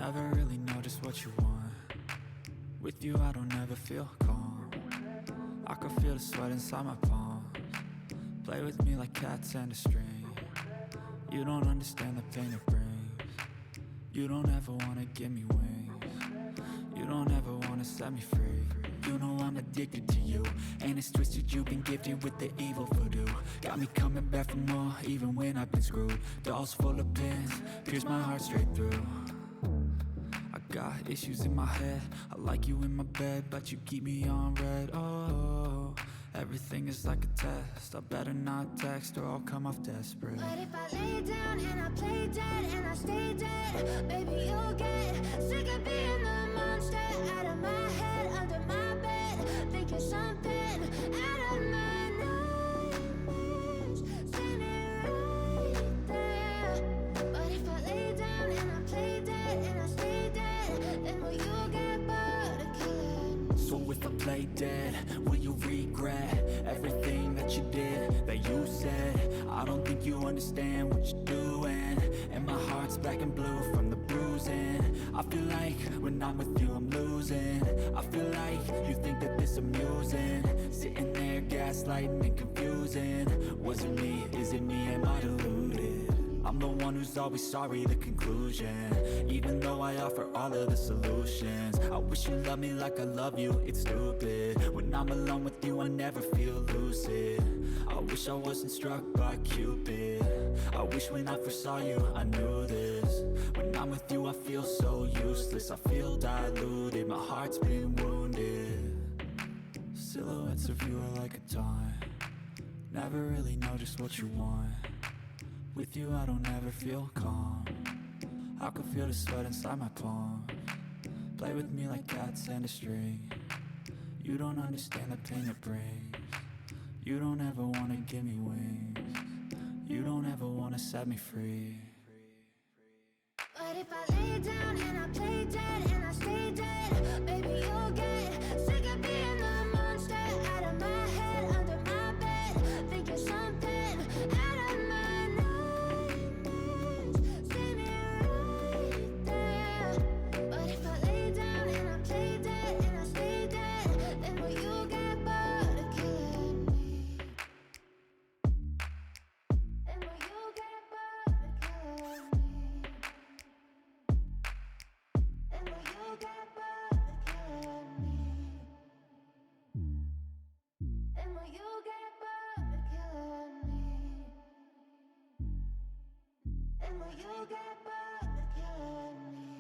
Never really know just what you want. With you I don't ever feel calm. I can feel the sweat inside my palms. Play with me like cats and a string. You don't understand the pain it brings. You don't ever wanna give me wings. You don't ever wanna set me free. You know I'm addicted to you, and it's twisted, you've been gifted with the evil voodoo. Got me coming back for more, even when I've been screwed. Dolls full of pins, pierce my heart straight through. I got issues in my head, I like you in my bed, but you keep me on red. Oh, everything is like a test, I better not text or I'll come off desperate. But if I lay down and I play dead and I stay dead, baby you'll get sick of being the monster out of my head, under my bed, thinking something out of my nightmares, standing right there. But if I lay down and I play dead and I stay dead, then will you get bored of killing me? So if I play dead, will you regret everything that you did, that you said? I don't think you understand what you're doing, and my heart's black and blue from the bruising. I feel like when I'm with you I'm losing. I feel like you think that this amusing, sitting there gaslighting and confusing. Was it me? Is it me? Am I deluded? I'm the one who's always sorry, the conclusion. Even though I offer all of the solutions, I wish you loved me like I love you, it's stupid. When I'm alone with you I never feel lucid. I wish I wasn't struck by Cupid. I wish when I first saw you I knew this. When I'm with you I feel so useless, I feel diluted, my heart's been wounded. Silhouettes of you are like a taunt. Never really know just what you want. With you I don't ever feel calm. I can feel the sweat inside my palms. Play with me like cats and a string. You don't understand the pain it brings. You don't ever wanna give me wings. You don't ever wanna set me free. But if I lay down and I play dead and I stay dead, baby you'll get sick of being the monster out of my head, under my bed, thinking something out of my nightmares, standing right there. But if I lay down and I play dead and I stay dead, then will you get bored of killing me? Then will you get bored of killing me? And will you get bored of killing me? And will you get bored of killing me? And will you get bored of killing me?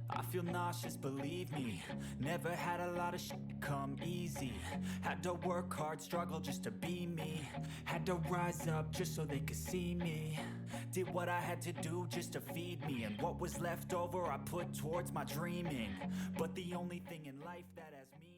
I feel nauseous, believe me. Never had a lot of shit come easy. Had to work hard, struggle just to be me. Had to rise up just so they could see me. Did what I had to do just to feed me, and what was left over I put towards my dreaming. But the only thing in life that has meaning